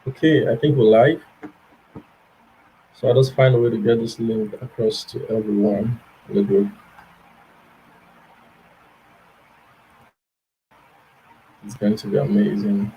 Okay, I think we're live. So I'll just find a way to get this link across to everyone in the group. It's going to be amazing.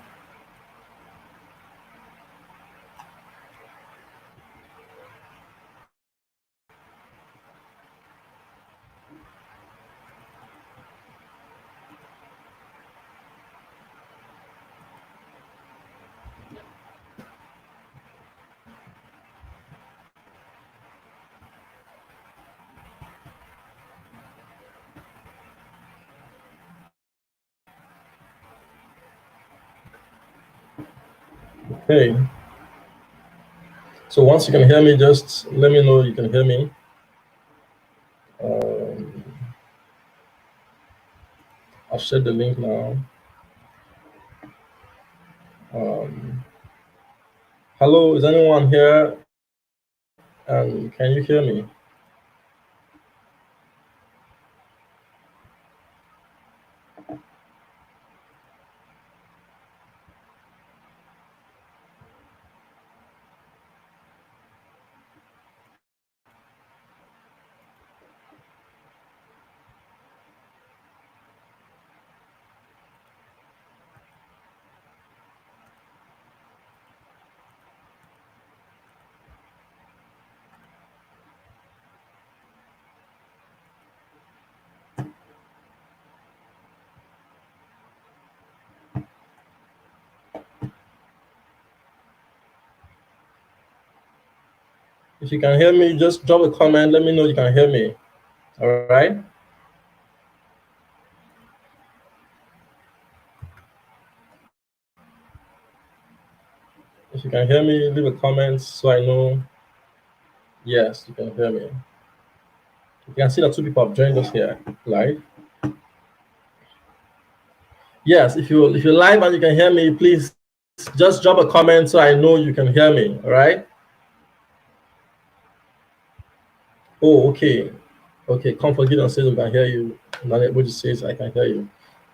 Okay. So once you can hear me, just let me know you can hear me. Um, I'll share the link now. Um, Hello, is anyone here? And can you hear me? If you can hear me, just drop a comment. Let me know you can hear me. All right. If you can hear me, leave a comment so I know. Yes, you can hear me. You can see that two people have joined us here live. Yes, if you're live and you can hear me, please just drop a comment so I know you can hear me. All right. Oh, okay. Okay. Comfort Gideon says we can hear you. Nanabuji says I can hear you.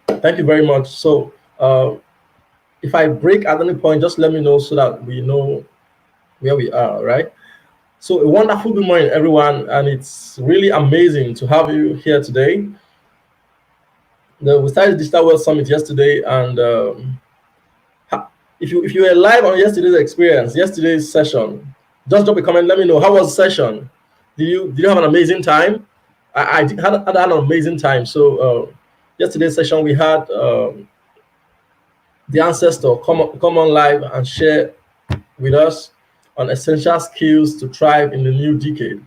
Thank you very much. So if I break at any point, just let me know so that we know where we are. All right. So a wonderful good morning, everyone, and it's really amazing to have you here today. We started the Digital World Summit yesterday, and if you were live on yesterday's session, just drop a comment. Let me know how was the session. Did you have an amazing time? I had an amazing time. So yesterday's session we had the ancestor come on live and share with us on essential skills to thrive in the new decade.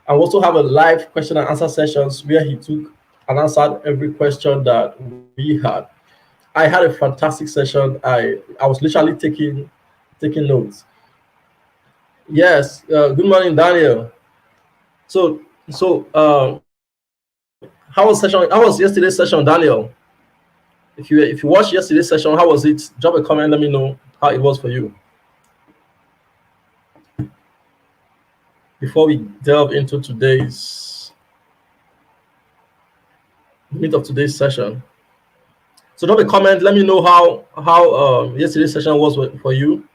And we also have a live question and answer sessions where he took and answered every question that we had. I had a fantastic session. I was literally taking notes. Yes. Good morning, Daniel. So how was session? How was yesterday's session, Daniel? If you watched yesterday's session, how was it? Drop a comment. Let me know how it was for you. Before we delve into today's meat of today's session, so drop a comment. Let me know how yesterday's session was for you.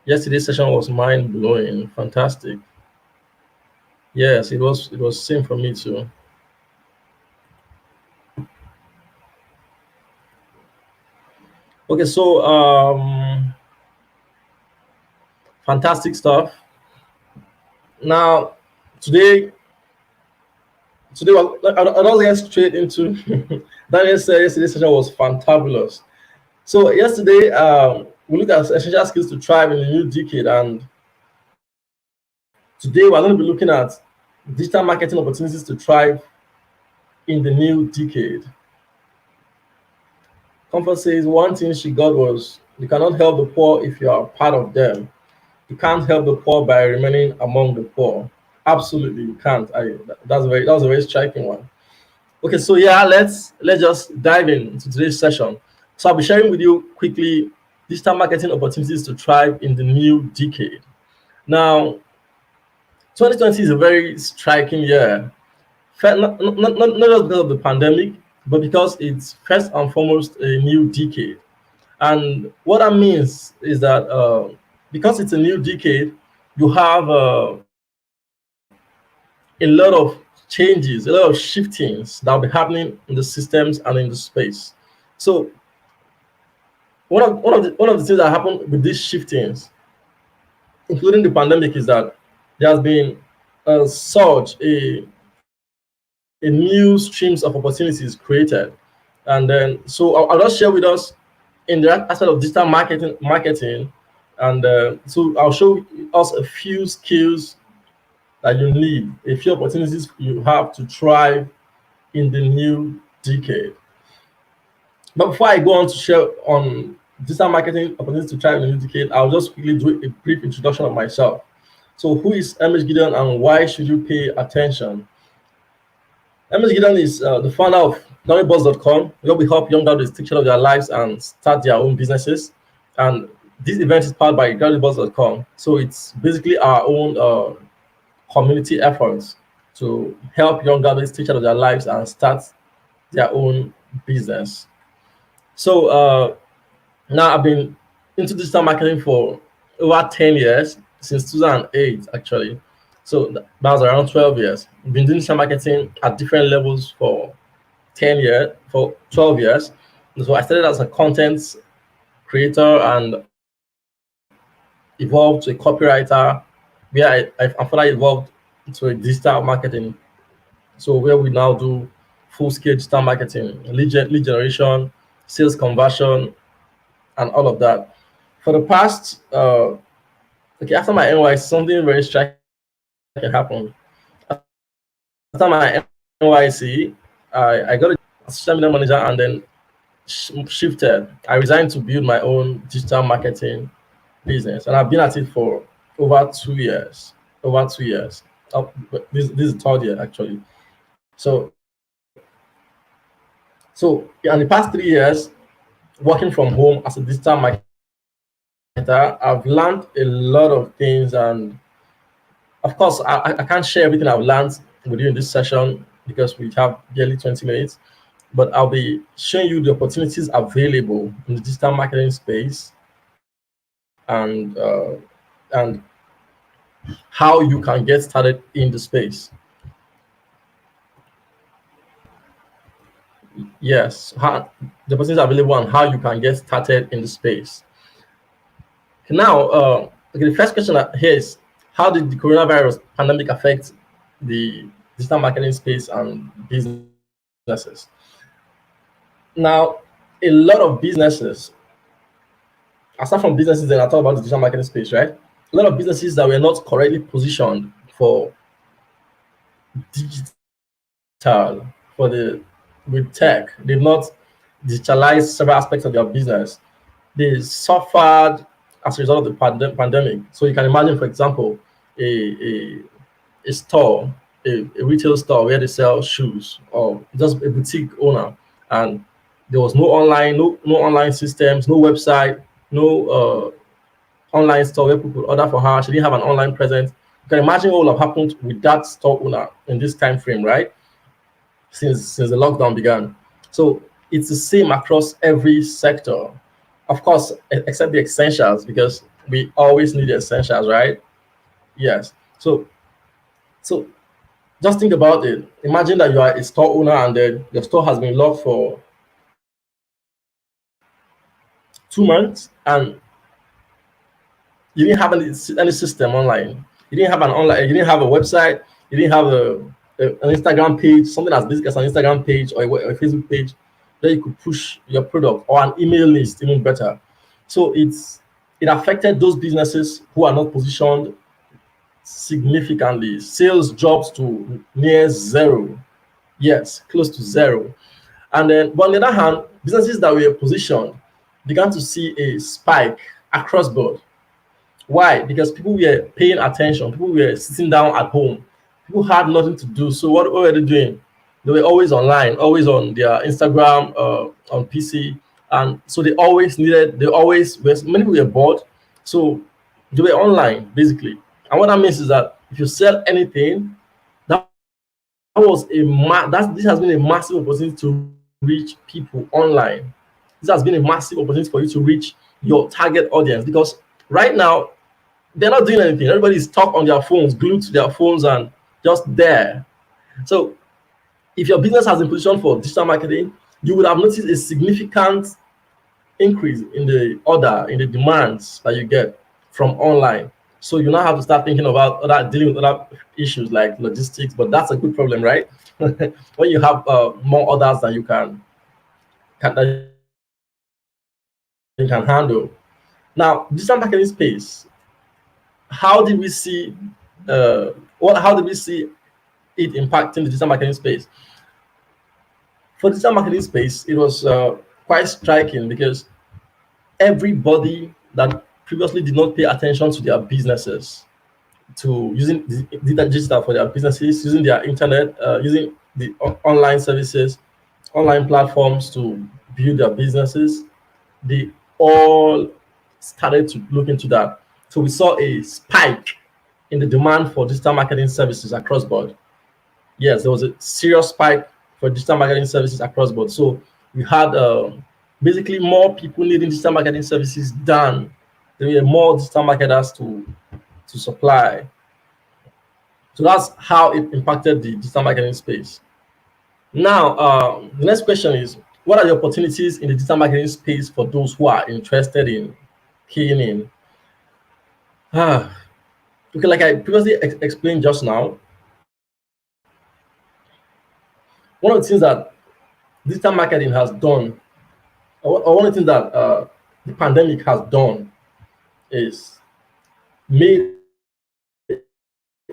Yesterday's session was mind blowing, fantastic. Yes, it was. It was same for me too. Okay, so fantastic stuff. Now, today, I'll just get straight into. Daniel said yesterday's session was fantabulous. So yesterday, we looked at essential skills to thrive in the new decade, and today we're going to be looking at digital marketing opportunities to thrive in the new decade. Comfort says one thing she got was you cannot help the poor if you are part of them. You can't help the poor by remaining among the poor. Absolutely, you can't. That was a very striking one. Okay, so yeah, let's just dive into today's session. So I'll be sharing with you quickly digital marketing opportunities to thrive in the new decade. Now, 2020 is a very striking year. not just because of the pandemic, but because it's first and foremost a new decade. And what that means is that because it's a new decade, you have a lot of changes, a lot of shiftings that will be happening in the systems and in the space. So one of the things that happened with these shiftings, including the pandemic, is that there has been a surge, a new streams of opportunities created. And then so I'll just share with us in the aspect of digital marketing, and so I'll show us a few skills that you need, a few opportunities you have to thrive in the new decade. But before I go on to share on digital marketing opportunities to thrive in the new decade, I'll just quickly do a brief introduction of myself. So who is MH Gideon and why should you pay attention? MH Gideon is the founder of DonnyBoss.com, where we help young adults take charge of their lives and start their own businesses. And this event is powered by DonnyBoss.com. So it's basically our own community efforts to help young adults take charge of their lives and start their own business. So now I've been into digital marketing for over 10 years, since 2008 actually. So that was around 12 years. I've been doing digital marketing at different levels for 10 years, for 12 years. So I started as a content creator and evolved to a copywriter, where I further evolved to a digital marketing. So where we now do full scale digital marketing, lead generation, sales conversion, and all of that. For the past, okay, after my NYC, something very striking happened. After my NYC, I got a social media manager and then shifted. I resigned to build my own digital marketing business, and I've been at it for over 2 years. Over 2 years. This is the third year actually. So, so in the past 3 years, working from home as a digital marketer, I've learned a lot of things, and of course, I can't share everything I've learned with you in this session because we have barely 20 minutes. But I'll be showing you the opportunities available in the digital marketing space, and how you can get started in the space. Yes, the opportunities available and how you can get started in the space. Now, okay, the first question here is, how did the coronavirus pandemic affect the digital marketing space and businesses? Now, a lot of businesses, aside from businesses, then I talk about the digital marketing space, right? A lot of businesses that were not correctly positioned for digital, for the with tech, they've not digitalized several aspects of their business. They suffered as a result of the pandemic. So you can imagine, for example, a a store, a retail store where they sell shoes, or just a boutique owner, and there was no online systems, no website, no online store where people could order for her. She didn't have an online presence. You can imagine what would have happened with that store owner in this time frame, right? Since the lockdown began. So it's the same across every sector. Of course, except the essentials, because we always need the essentials, right? Yes. So just think about it. Imagine that you are a store owner and then your store has been locked for 2 months, and you didn't have any system online. You didn't have an online. You didn't have a website. You didn't have an Instagram page, something as basic as an Instagram page or a Facebook page that you could push your product, or an email list, even better. So it affected those businesses who are not positioned significantly. Sales dropped to near zero. Yes, close to zero. And then, but on the other hand, businesses that were positioned began to see a spike across board. Why? Because people were paying attention, people were sitting down at home, people had nothing to do. So what were they doing? They were always online, always on their Instagram, on PC, and so they always many people were bored, so they were online basically. And what that means is that if you sell anything, that would mean that this has been a massive opportunity to reach people online. This has been a massive opportunity for you to reach your target audience, because right now they're not doing anything. Everybody's stuck on their phones, glued to their phones, and just there. So if your business has been positioned for digital marketing, you would have noticed a significant increase in the order, in the demands that you get from online. So you now have to start thinking about other, dealing with other issues like logistics, but that's a good problem, right? When you have more orders than that you can handle. Now, digital marketing space, how did we see how did we see it impacting the digital marketing space? For digital marketing space, it was quite striking, because everybody that previously did not pay attention to their businesses, to using digital for their businesses, using their internet, using the online services, online platforms to build their businesses, they all started to look into that. So we saw a spike in the demand for digital marketing services across board. Yes, there was a serious spike for digital marketing services across board. So we had basically more people needing digital marketing services than there were more digital marketers to supply. So that's how it impacted the digital marketing space. Now, the next question is, what are the opportunities in the digital marketing space for those who are interested in keying in? Ah, okay, like I previously explained just now, one of the things that digital marketing has done, or one of the things that the pandemic has done, is made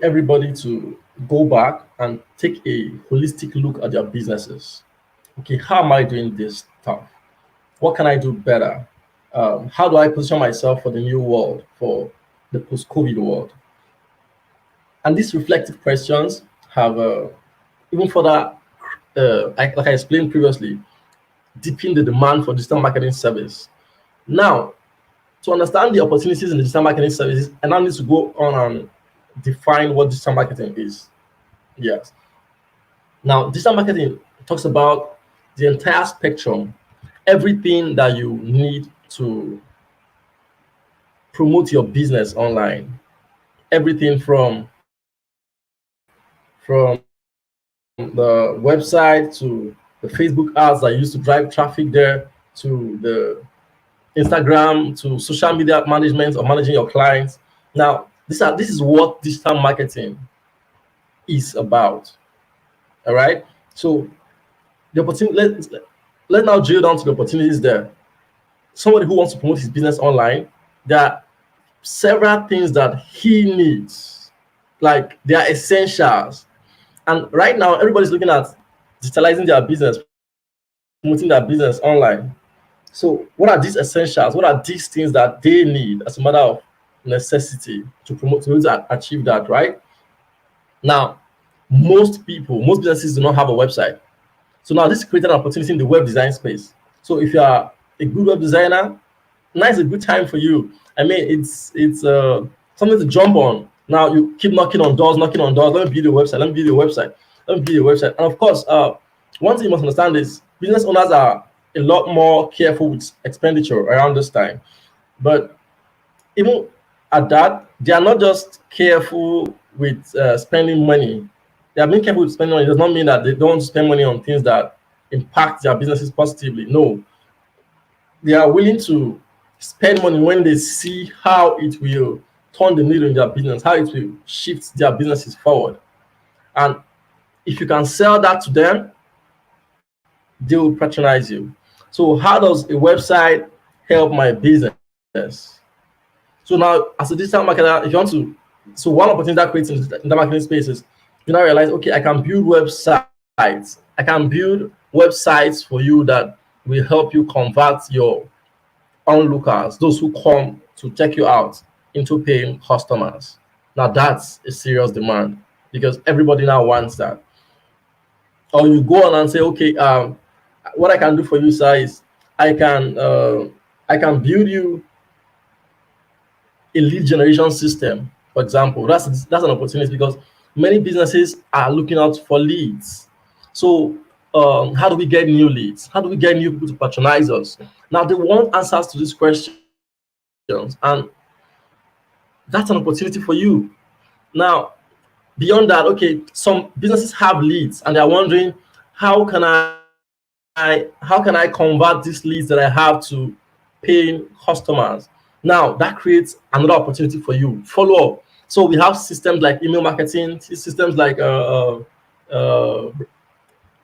everybody to go back and take a holistic look at their businesses. Okay, how am I doing this stuff? What can I do better? How do I position myself for the new world, for the post-COVID world? And these reflective questions have even further, like I explained previously, deepened the demand for digital marketing service. Now, to understand the opportunities in the digital marketing services, I now need to go on and define what digital marketing is. Yes. Now, digital marketing talks about the entire spectrum, everything that you need to promote your business online. Everything from the website to the Facebook ads that used to drive traffic there, to the Instagram, to social media management or managing your clients. Now, this is what digital marketing is about. All right. So the opportunity. Let's now drill down to the opportunities there. Somebody who wants to promote his business online, there are several things that he needs, like they are essentials. And right now, everybody's looking at digitalizing their business, promoting their business online. So, what are these essentials? What are these things that they need as a matter of necessity to promote, to be able to achieve that? Right now, most businesses do not have a website. So now this created an opportunity in the web design space. So if you are a good web designer, now is a good time for you. I mean, it's something to jump on. Now you keep knocking on doors, knocking on doors. Let me build a website. Let me build a website. Let me build a website. And of course, one thing you must understand is business owners are a lot more careful with expenditure around this time. But even at that, they are not just careful with spending money. They are being careful with spending money. It does not mean that they don't spend money on things that impact their businesses positively. No, they are willing to spend money when they see how it will turn the needle in their business, how it will shift their businesses forward. And if you can sell that to them, they will patronize you. So, how does a website help my business? So now, as a digital marketer, if you want to, so one opportunity that creates in the marketing space is you now realize, okay, I can build websites. I can build websites for you that will help you convert your onlookers, those who come to check you out, into paying customers. Now that's a serious demand, because everybody now wants that. Or you go on and say, okay, what I can do for you, sir, is I can uh, I can build you a lead generation system, for example. That's an opportunity, because Many businesses are looking out for leads. So, how do we get new leads? How do we get new people to patronize us? Now, they want answers to these questions, and that's an opportunity for you. Now, beyond that, okay, some businesses have leads and they're wondering, how can I convert these leads that I have to paying customers? Now that creates another opportunity for you. Follow up. So we have systems like email marketing, systems like uh,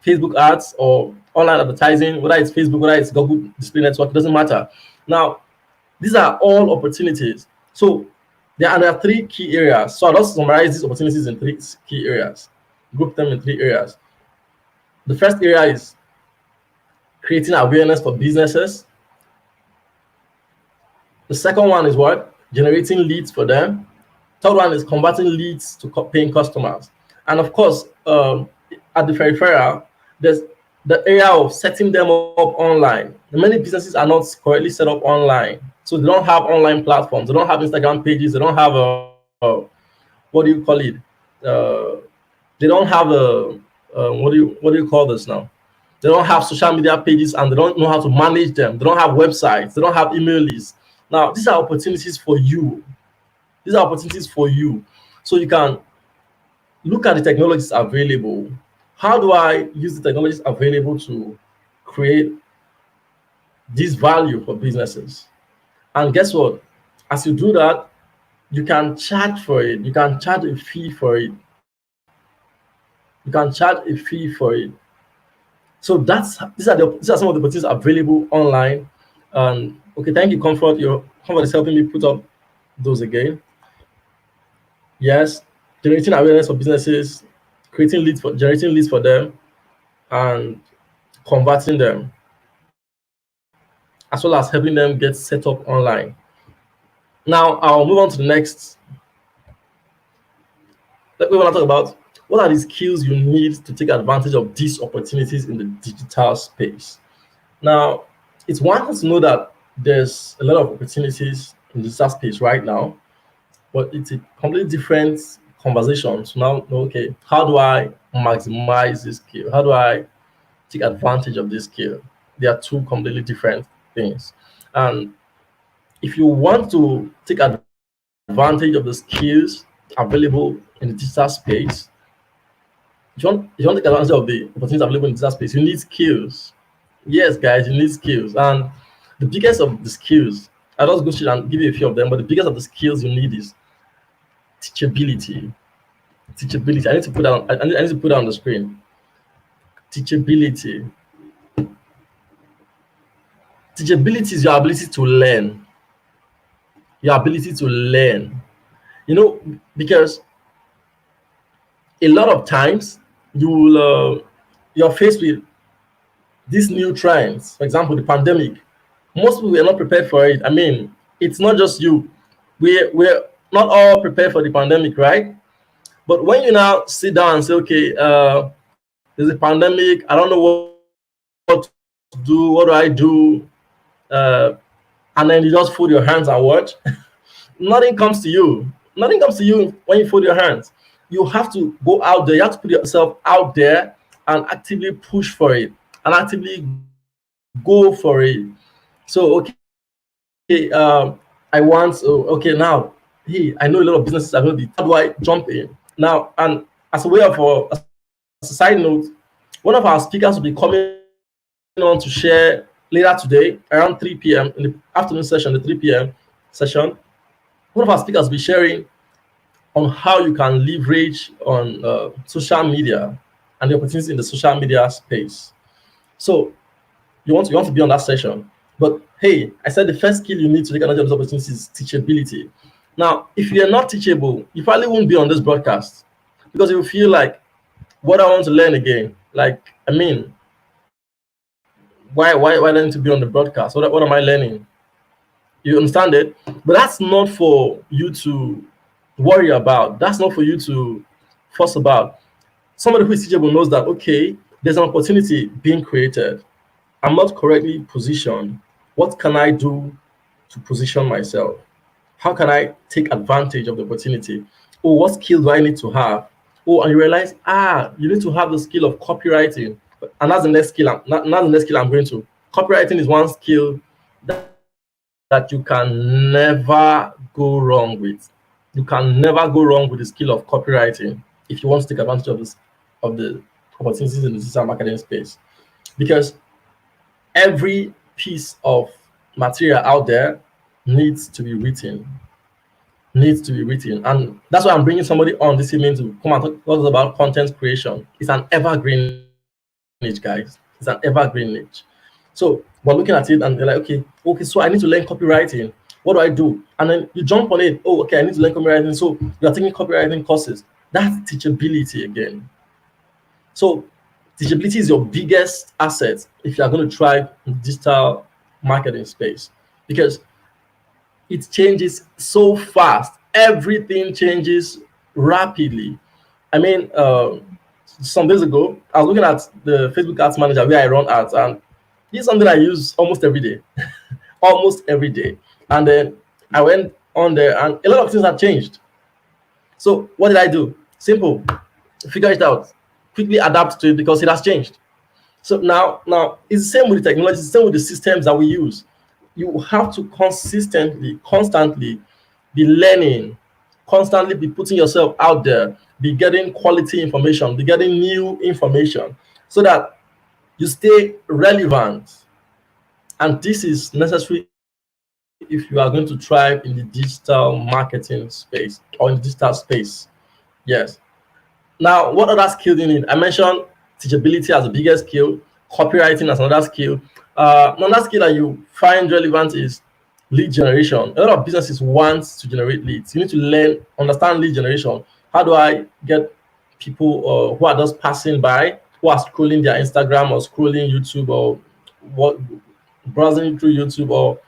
Facebook ads or online advertising, whether it's Facebook, whether it's Google Display Network, it doesn't matter. Now, these are all opportunities. So there are three key areas. So I'll just summarize these opportunities in three key areas, group them in three areas. The first area is creating awareness for businesses. The second one is what? Generating leads for them. Third one is converting leads to paying customers. And of course, at the peripheral, there's the area of setting them up online. Many businesses are not correctly set up online. So they don't have online platforms. They don't have Instagram pages. They don't have what do you call it? Uh, they don't have what do you call this now? They don't have social media pages and they don't know how to manage them. They don't have websites. They don't have email lists. Now, these are opportunities for you. These are opportunities for you. So you can look at the technologies available. How do I use the technologies available to create this value for businesses? And guess what? As you do that, you can charge for it. You can charge a fee for it. You can charge a fee for it. So these are some of the opportunities available online. And okay, thank you, Comfort. Your Comfort is helping me put up those again. Yes, generating awareness for businesses, creating leads for generating leads for them, and converting them, as well as helping them get set up online. Now I'll move on to the next. We want to talk about what are the skills you need to take advantage of these opportunities in the digital space. Now, it's one thing to know that there's a lot of opportunities in the digital space right now, but it's a completely different conversation to now know, okay, how do I maximize this skill? How do I take advantage of this skill? They are two completely different things. And if you want to take advantage of the skills available in the digital space, if you want to take advantage of the opportunities available in the digital space, you need skills. Yes, guys, you need skills. And the biggest of the skills, I'll just go through and give you a few of them, but the biggest of the skills you need is teachability. Teachability. I need to put that on, I need to put that on the screen. Teachability. Teachability is your ability to learn. Your ability to learn. You know, because a lot of times you will you're faced with these new trends. For example, the pandemic. Most people were not prepared for it. I mean, it's not just you. We're not all prepared for the pandemic, right? But when you now sit down and say, okay, there's a pandemic, I don't know what to do, what do I do? Uh, and then you just fold your hands and watch. Nothing comes to you. Nothing comes to you when you fold your hands. You have to go out there. You have to put yourself out there and actively push for it and actively go for it. So, okay, I want, okay, now, hey, I know a lot of businesses are going to be, how do I jump in? Now, and as a side note, one of our speakers will be coming on to share later today around 3 p.m. in the afternoon session, the 3 p.m. session. One of our speakers will be sharing on how you can leverage on social media and the opportunities in the social media space. So you want to be on that session. But hey, I said the first skill you need to take advantage of this opportunity is teachability. Now, if you're not teachable, you probably won't be on this broadcast because you feel like, what I want to learn again. Like, I mean, why learn to be on the broadcast? What am I learning? You understand it? But that's not for you to worry about. That's not for you to fuss about. Somebody who is teachable knows that, okay, there's an opportunity being created. I'm not correctly positioned. What can I do to position myself? How can I take advantage of the opportunity? Oh, what skills do I need to have? Oh, and you realize, you need to have the skill of copywriting. And that's the next skill. Not the next skill I'm going to. Copywriting is one skill that you can never go wrong with. You can never go wrong with the skill of copywriting if you want to take advantage of the opportunities in the digital marketing space. Because every piece of material out there needs to be written. And that's why I'm bringing somebody on this evening to come and talk to us about content creation. It's an evergreen niche, guys. It's an evergreen niche. So we're looking at it and they're like, okay, so I need to learn copywriting. What do I do? And then you jump on it. Oh, okay, I need to learn copywriting. So you're taking copywriting courses. That's teachability again. So teachability is your biggest asset if you are going to thrive in digital marketing space, because it changes so fast. Everything changes rapidly. I mean, some days ago, I was looking at the Facebook Ads Manager where I run ads, and this is something I use almost every day, almost every day. And then I went on there, and a lot of things have changed. So what did I do? Simple, figure it out, quickly adapt to it because it has changed. So now it's the same with the technology, it's the same with the systems that we use. You have to constantly be learning, constantly be putting yourself out there, be getting quality information, be getting new information so that you stay relevant. And this is necessary if you are going to thrive in the digital marketing space or in the digital space. Yes. Now, what other skill do you need? I mentioned teachability as the biggest skill, copywriting as another skill. Another skill that you find relevant is lead generation. A lot of businesses want to generate leads. You need to understand lead generation. How do I get people who are just passing by, who are scrolling their Instagram or scrolling YouTube or browsing through YouTube or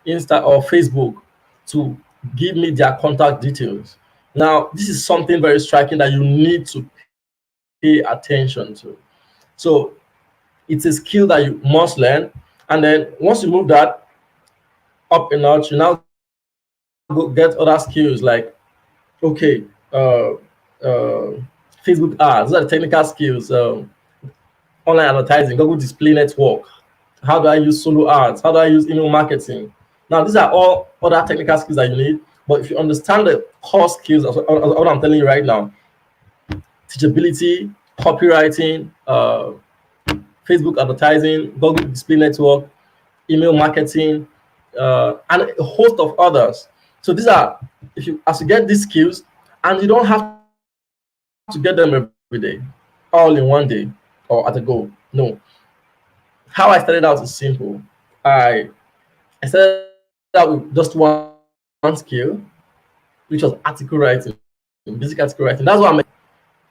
Insta or Facebook to give me their contact details? Now, this is something very striking that you need to pay attention to. So it's a skill that you must learn. And then once you move that up a notch, you now go get other skills like, okay, Facebook ads, those are the technical skills, online advertising, Google Display Network. How do I use solo ads? How do I use email marketing? Now, these are all other technical skills that you need. But if you understand the core skills, what I'm telling you right now, teachability, copywriting, Facebook advertising, Google Display Network, email marketing, and a host of others. So these are, as you get these skills, and you don't have to get them every day, all in one day or at a go. No. How I started out is simple. I started out with just one skill, which was article writing, basic article writing. That's what I'm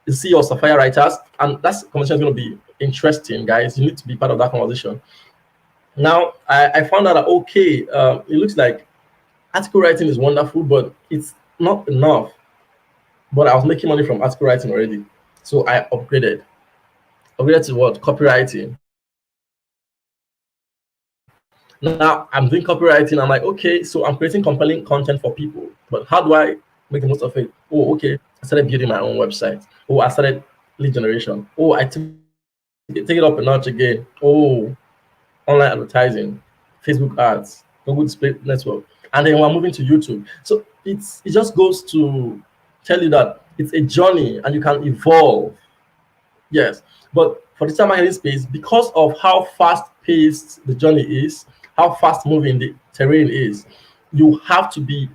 the CEO of Sapphire Writers, and that conversation is going to be interesting, guys. You need to be part of that conversation. Now, I found out that, okay, it looks like article writing is wonderful, but it's not enough. But I was making money from article writing already. So I upgraded to what? Copywriting. Now I'm doing copywriting. I'm like, okay, so I'm creating compelling content for people, but how do I make the most of it? Oh, okay. I started building my own website. Oh, I started lead generation. Oh, I take it up a notch again. Oh, online advertising, Facebook ads, Google Display Network, and then we're moving to YouTube. So it just goes to tell you that it's a journey and you can evolve. Yes, but for the digital marketing space, because of how fast-paced the journey is, how fast-moving the terrain is, you have to be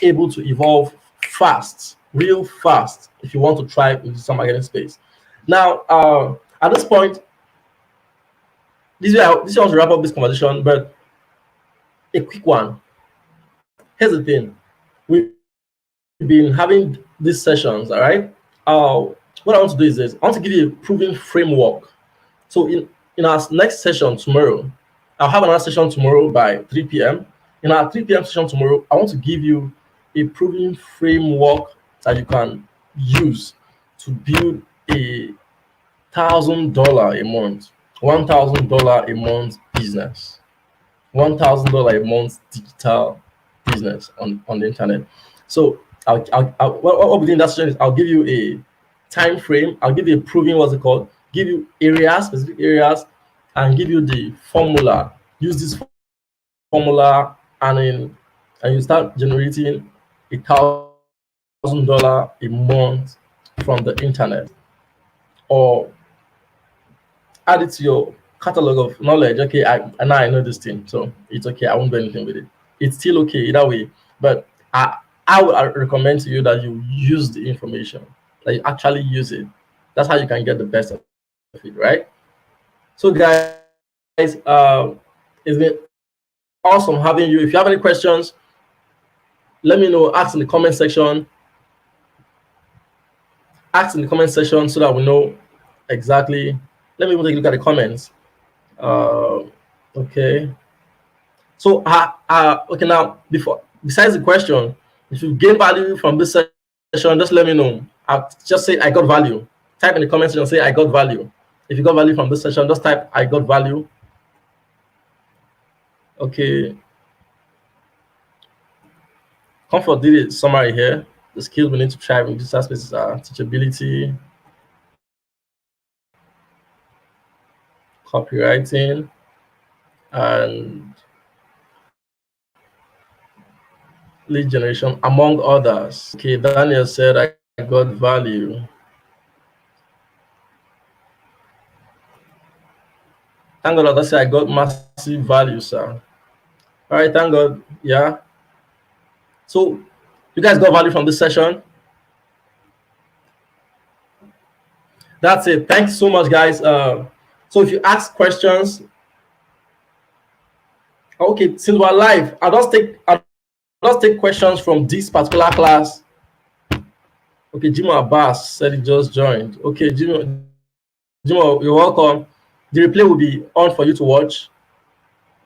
able to evolve fast, real fast, if you want to thrive in the digital marketing space. Now, at this point, this is where I want to wrap up this conversation, but a quick one. Here's the thing: we've been having these sessions, all right? What I want to do is this: I want to give you a proven framework. So in our next session tomorrow, I'll have another session tomorrow by 3 p.m. In our 3 p.m. session tomorrow, I want to give you a proven framework that you can use to build $1,000 a month, $1,000 a month business, $1,000 a month digital business on the internet. So what we'll do in that session is I'll give you a time frame. I'll give you a proving, what's it called? Give you areas, specific areas, and give you the formula. Use this formula, and you start generating $1,000 a month from the internet, or add it to your catalog of knowledge. Okay, now I know this thing, so it's okay. I won't do anything with it. It's still okay either way. But I would recommend to you that you use the information, that you actually use it. That's how you can get the best of it, right? So, guys, it's been awesome having you. If you have any questions, let me know. Ask in the comment section. Ask in the comment section so that we know exactly. Let me even take a look at the comments. Okay. So, okay, now, besides the question, if you gain value from this session, just let me know. Just say I got value. Type in the comment section, say I got value. If you got value from this session, just type I got value. Okay. Comfort did a summary here. The skills we need to try in digital spaces are teachability, copywriting, and lead generation, among others. Okay, Daniel said I got value. Thank God I said I got massive value, sir. All right, thank God. Yeah. So you guys got value from this session. That's it. Thanks so much, guys. So if you ask questions, okay, since we're live, I'll just take questions from this particular class. Okay, Jimo Abbas said he just joined. Okay, Jimo, you're welcome. The replay will be on for you to watch.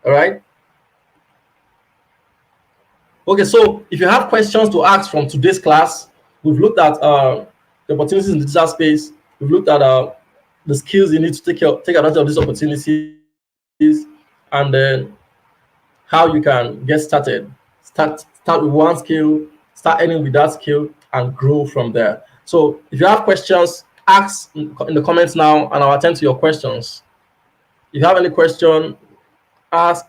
All right. Okay, so if you have questions to ask from today's class, we've looked at the opportunities in the digital space. We've looked at the skills you need to take advantage of these opportunities, and then how you can get started. Start with one skill, start earning with that skill, and grow from there. So if you have questions, ask in the comments now, and I'll attend to your questions. If you have any question, ask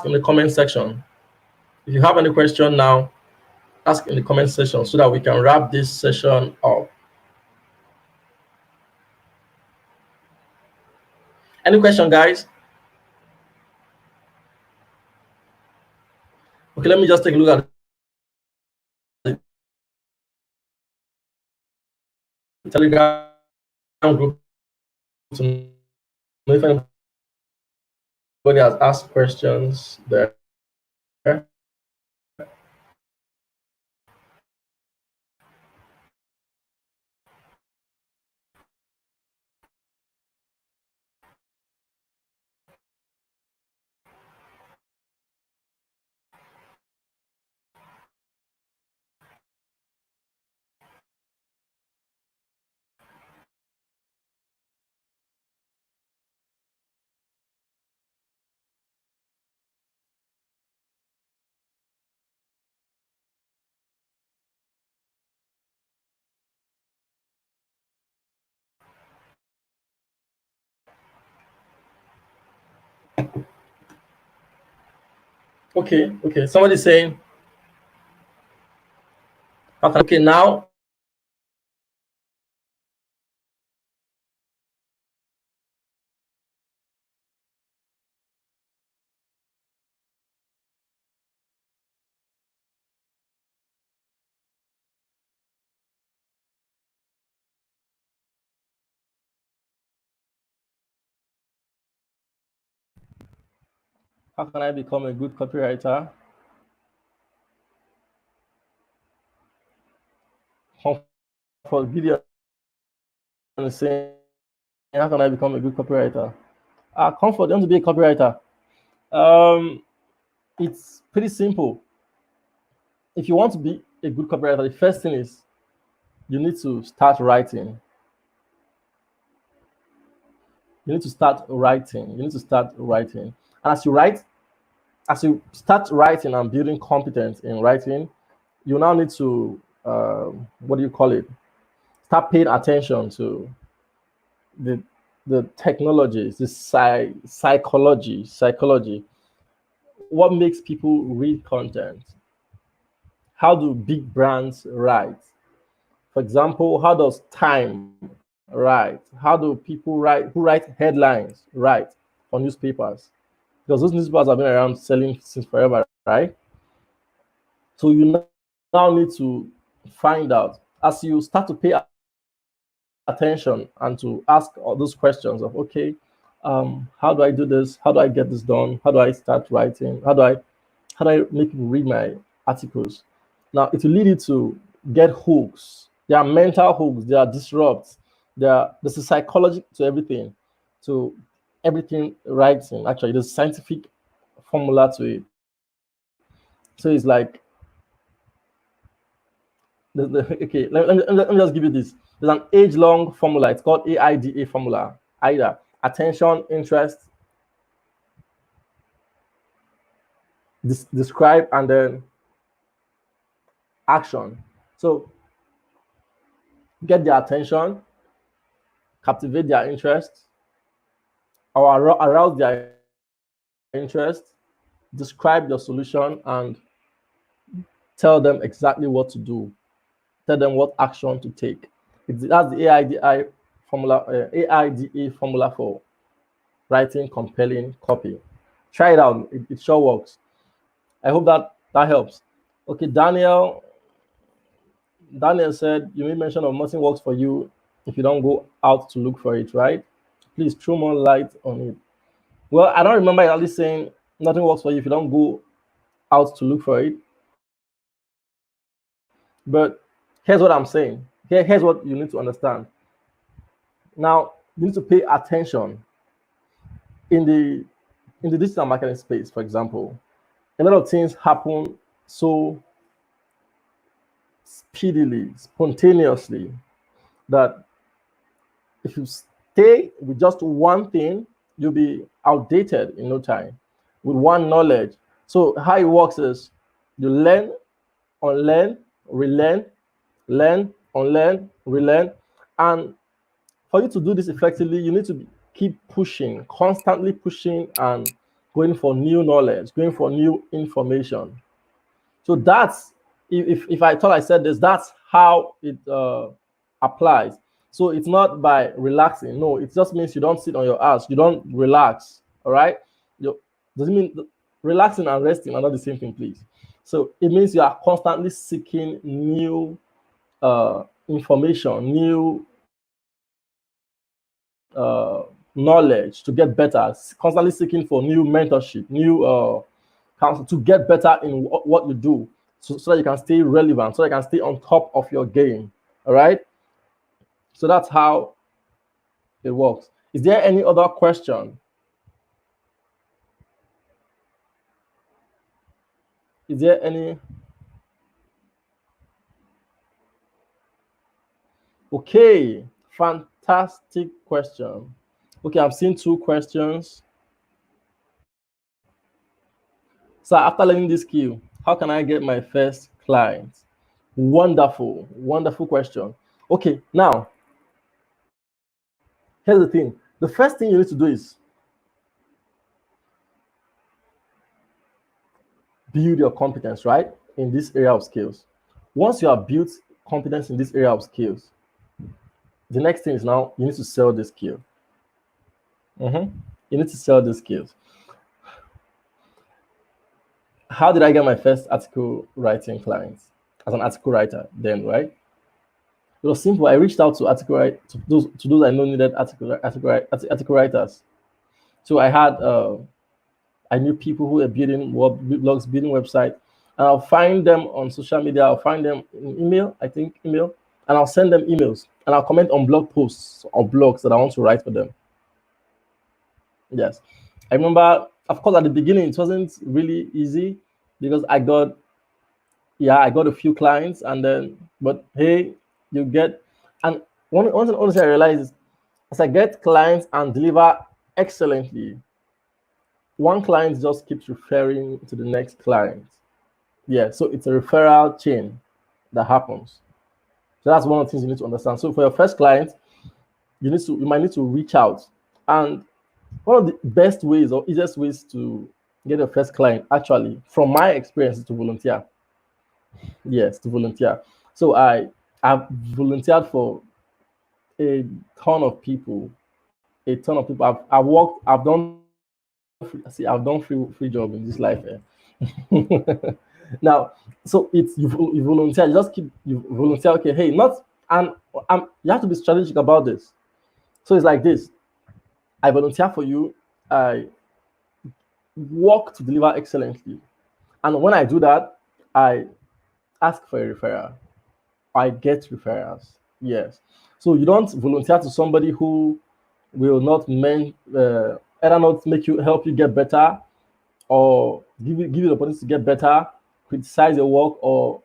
in the comment section. If you have any question now, ask in the comment section so that we can wrap this session up. Any question, guys? Okay, let me just take a look at the Telegram group to know if anybody has asked questions there. Okay. Somebody's saying, okay, now how can I become a good copywriter? For video saying, how can I become a good copywriter? Comfort, you want to be a copywriter? It's pretty simple. If you want to be a good copywriter, the first thing is you need to start writing. You need to start writing. And as you start writing and building competence in writing, you now need to what do you call it? start paying attention to the technologies, the psychology. What makes people read content? How do big brands write? For example, how does Time write? How do people write who write headlines write for newspapers? Because those newspapers have been around selling since forever, right? So you now need to find out as you start to pay attention and to ask all those questions of, okay, how do I do this? How do I get this done? How do I start writing? How do I make people read my articles? Now it will lead you to get hooks. There are mental hooks. There are disrupts. There's a psychology to everything. To everything writing. Actually, there's scientific formula to it. So it's like okay. Let me just give you this. There's an age-long formula. It's called AIDA formula. Either attention, interest, describe, and then action. So get their attention, captivate their interest, or arouse their interest, describe your solution, and tell them exactly what to do. Tell them what action to take. That's the AIDA formula for writing compelling copy. Try it out. It sure works. I hope that helps. Okay, Daniel said you made mention of nothing works for you if you don't go out to look for it, right? Please throw more light on it. Well, I don't remember at least saying nothing works for you if you don't go out to look for it. But here's what I'm saying. Here's what you need to understand. Now, you need to pay attention in the digital marketing space, for example. A lot of things happen so speedily, spontaneously, that if you stay with just one thing, you'll be outdated in no time with one knowledge. So how it works is you learn, unlearn, relearn, learn, unlearn, relearn. And for you to do this effectively, you need to keep pushing, constantly pushing and going for new knowledge, going for new information. So that's if I thought I said this, that's how it applies. So it's not by relaxing. No, it just means you don't sit on your ass. You don't relax. All right. You, doesn't mean relaxing and resting are not the same thing, please. So it means you are constantly seeking new information, new knowledge to get better, constantly seeking for new mentorship, new counsel to get better in what you do, so that you can stay relevant, so that you can stay on top of your game. All right. So that's how it works. Is there any other question? Is there any? Okay, fantastic question. Okay, I've seen two questions. So after learning this skill, how can I get my first client? Wonderful, wonderful question. Okay, now here's the thing. The first thing you need to do is build your competence, right? In this area of skills. Once you have built competence in this area of skills, the next thing is now you need to sell this skill. You need to sell the skills. How did I get my first article writing clients as an article writer then, right? It was simple. I reached out to those I know needed article writers. So I knew people who were building blogs, building websites, and I'll find them on social media. I'll find them in email, I think email, and I'll send them emails and I'll comment on blog posts or blogs that I want to write for them. Yes, I remember. Of course, at the beginning, it wasn't really easy because I got a few clients, and then but hey, you get and one thing honestly I realized is as I get clients and deliver excellently, one client just keeps referring to the next client. Yeah, so it's a referral chain that happens. So that's one of the things you need to understand. So for your first client, you might need to reach out. And one of the best ways or easiest ways to get your first client, actually, from my experience, is to volunteer. Yes, to volunteer. So I've volunteered for a ton of people, a ton of people. I've worked, I've done free job in this life. Now, so it's you volunteer, you just keep you volunteer. Okay, hey, not and you have to be strategic about this. So it's like this: I volunteer for you. I work to deliver excellently, and when I do that, I ask for a referral. I get referrals. Yes. So you don't volunteer to somebody who will not either not make you help you get better or give you the opportunity to get better, criticize your work, or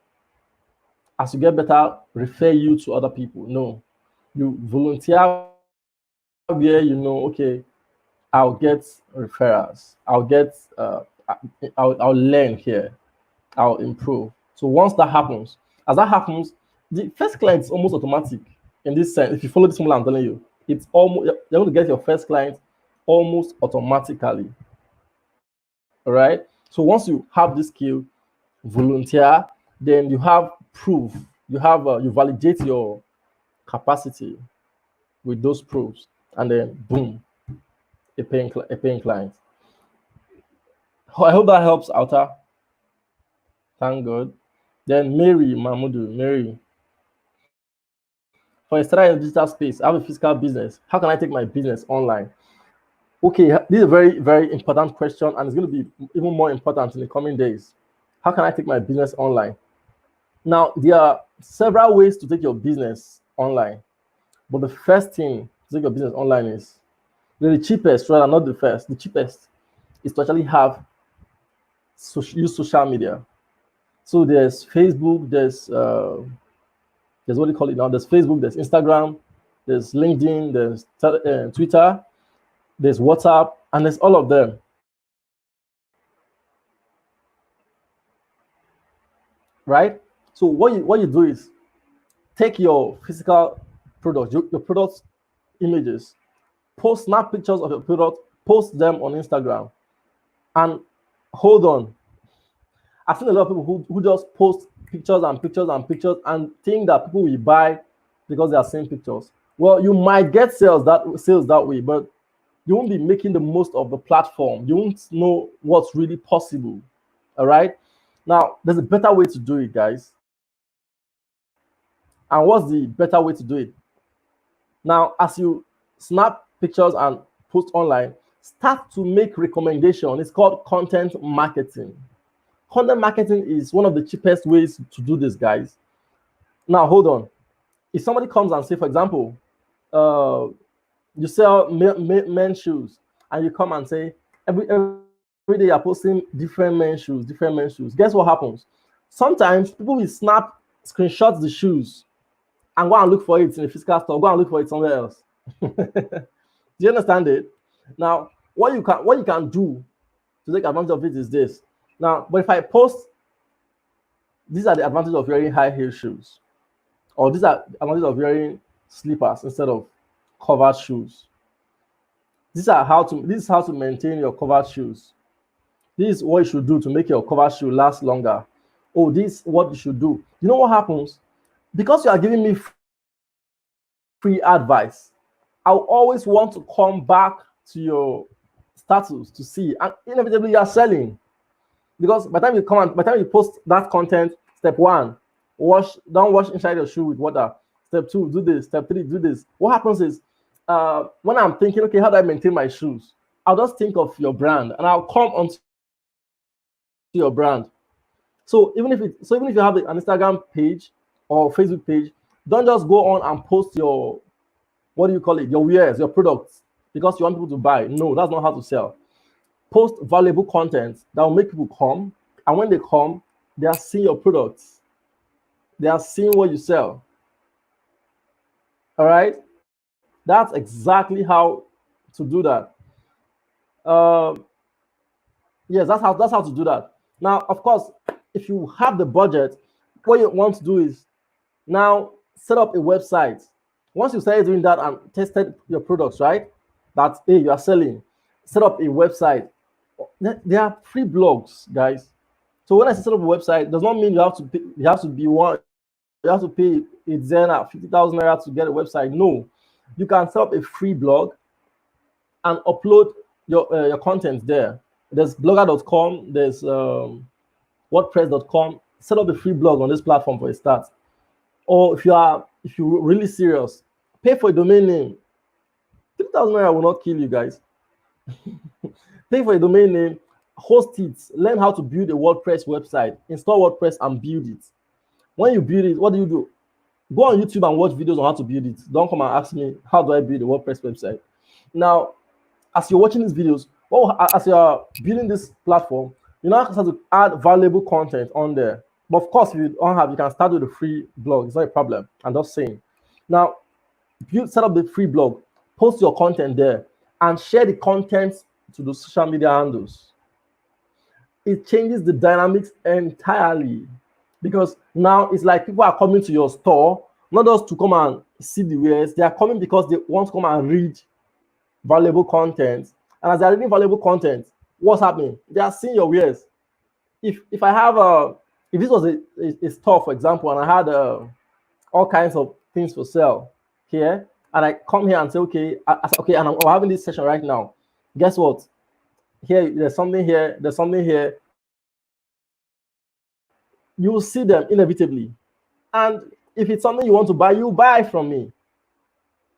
as you get better, refer you to other people. No, you volunteer where you know, okay, I'll get referrals, I'll learn here, I'll improve. So once that happens, as that happens, the first client is almost automatic in this sense. If you follow this model I'm telling you, it's almost you're going to get your first client almost automatically. All right. So once you have this skill, volunteer, then you have proof. You validate your capacity with those proofs, and then boom, a paying client. I hope that helps, Alta. Thank God. Then Mary Mahmudu, Mary, for a starter in the digital space, I have a physical business. How can I take my business online? Okay, this is a very, very important question, and it's going to be even more important in the coming days. How can I take my business online? Now, there are several ways to take your business online, but the first thing to take your business online is the cheapest, rather not the first. The cheapest is to actually use social media. So there's Facebook, there's what do you call it now? There's Facebook, there's Instagram, there's LinkedIn, there's Twitter, there's WhatsApp, and there's all of them. Right? So what you do is take your physical product, your product images, post snap pictures of your product, post them on Instagram, and hold on. I've seen a lot of people who just post pictures and pictures and pictures and think that people will buy because they are seeing pictures. Well, you might get sales that way, but you won't be making the most of the platform. You won't know what's really possible. All right. Now, there's a better way to do it, guys. And what's the better way to do it? Now, as you snap pictures and post online, start to make recommendation. It's called content marketing. Content marketing is one of the cheapest ways to do this, guys. Now, hold on. If somebody comes and say, for example, you sell men's shoes, and you come and say every day you're posting different men's shoes, different men's shoes. Guess what happens? Sometimes people will snap screenshots the shoes and go and look for it in a physical store, go and look for it somewhere else. Do you understand it? Now, what you can do to take advantage of it is this. Now, but if I post, these are the advantages of wearing high heel shoes, or these are advantages of wearing slippers instead of covered shoes. This is how to maintain your covered shoes. This is what you should do to make your covered shoe last longer. Oh, this is what you should do. You know what happens? Because you are giving me free advice, I'll always want to come back to your status to see, and inevitably you are selling. Because by the time you post that content, step one, don't wash inside your shoe with water. Step two, do this. Step three, do this. What happens is, when I'm thinking, okay, how do I maintain my shoes? I'll just think of your brand, and I'll come onto your brand. So even if you have an Instagram page or Facebook page, don't just go on and post your, what do you call it, your wares, your products, because you want people to buy. No, that's not how to sell. Post valuable content that will make people come, and when they come, they are seeing your products, they are seeing what you sell. All right, that's exactly how to do that. Yes, that's how to do that. Now, of course, if you have the budget, what you want to do is now set up a website. Once you started doing that and tested your products, right? That hey, you are selling, set up a website. There are free blogs, guys. So when I say set up a website, it does not mean you have to pay, you have to be one, you have to pay a Zen 50,000 naira to get a website. No, you can set up a free blog and upload your content there. There's blogger.com, there's wordpress.com. Set up a free blog on this platform for a start. Or if you're really serious, pay for a domain name. 3,000 naira will not kill you guys. Pay for a domain name, host it, learn how to build a WordPress website, install WordPress and build it. When you build it, what do? Go on YouTube and watch videos on how to build it. Don't come and ask me, how do I build a WordPress website? Now, as you're watching these videos, as you're building this platform, you now have to add valuable content on there. But of course, if you don't have, you can start with a free blog. It's not a problem. I'm just saying. Now, you set up the free blog, post your content there, and share the content to the social media handles. It changes the dynamics entirely, because now it's like people are coming to your store not just to come and see the wares. They are coming because they want to come and read valuable content. And as they're reading valuable content, what's happening? They are seeing your wares. If I have if this was a store, for example, and I had all kinds of things for sale here, and I come here and say, okay, and I'm having this session right now. Guess what? Here, there's something here, there's something here. You will see them inevitably. And if it's something you want to buy, you buy from me.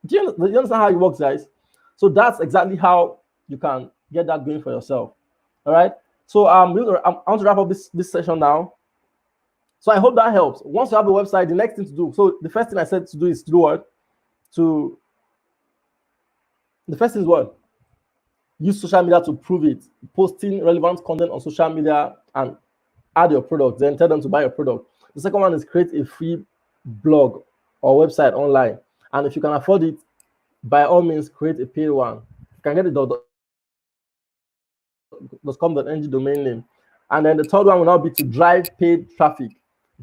Do you understand how it works, guys? So that's exactly how you can get that going for yourself. All right. So I want to wrap up this session now. So I hope that helps. Once you have a website, the next thing to do. So the first thing I said to do is to do what? The first thing is what? Use social media to prove it. Posting relevant content on social media and add your product. Then tell them to buy your product. The second one is create a free blog or website online. And if you can afford it, by all means, create a paid one. You can get it .com.ng domain name. And then the third one will now be to drive paid traffic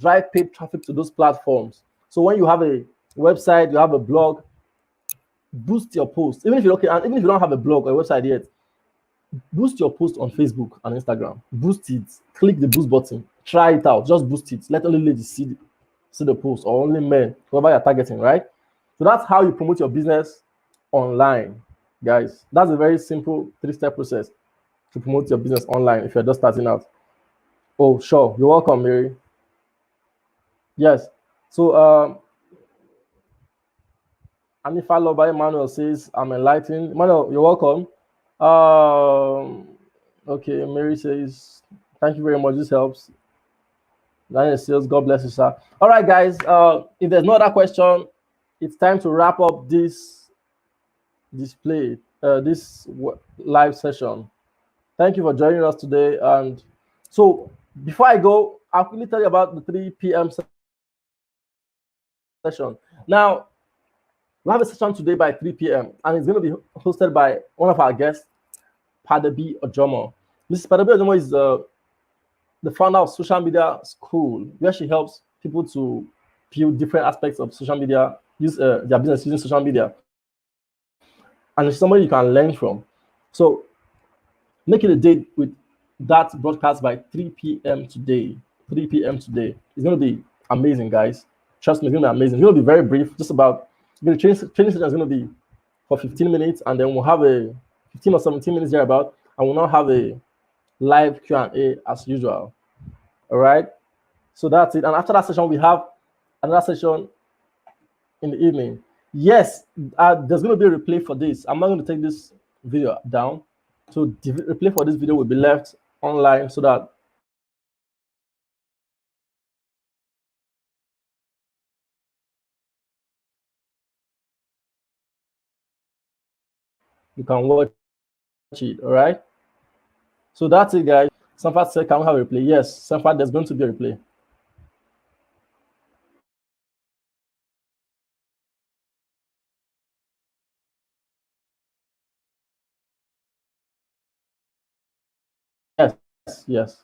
to those platforms. So when you have a website, you have a blog, boost your post. Even if you don't have a blog or a website yet, boost your post on Facebook and Instagram. Boost it. Click the boost button. Try it out. Just boost it. Let only ladies see the post, or only men, whoever you're targeting, right? So that's how you promote your business online, guys. That's a very simple 3-step process to promote your business online if you're just starting out. Oh, sure. You're welcome, Mary. Yes. So Anifa Loba Emmanuel says, I'm enlightened. Emmanuel, you're welcome. Okay, Mary says, thank you very much. This helps. Daniel says, God bless you, sir. All right, guys. If there's no other question, it's time to wrap up this display, this live session. Thank you for joining us today. And so before I go, I'll quickly tell you about the 3 p.m. session. Now, we have a session today by 3 p.m. and it's going to be hosted by one of our guests, Padabi Ojomo. Mrs. Padabi Ojomo is the founder of Social Media School, where she helps people to build different aspects of social media, use their business using social media. And it's somebody you can learn from. So make it a date with that broadcast by 3 p.m. today. 3 p.m. today. It's going to be amazing, guys. Trust me, it's going to be amazing. It's going to be very brief, just about the training session is going to be for 15 minutes, and then we'll have a 15 or 17 minutes thereabout, and we'll now have a live Q&A as usual. All right. So that's it. And after that session, we have another session in the evening. Yes, there's going to be a replay for this. I'm not going to take this video down. So the replay for this video will be left online so that you can watch it. All right. So that's it, guys. Sanfat said, can we have a replay? Yes, Sanfat, there's going to be a replay. Yes, yes.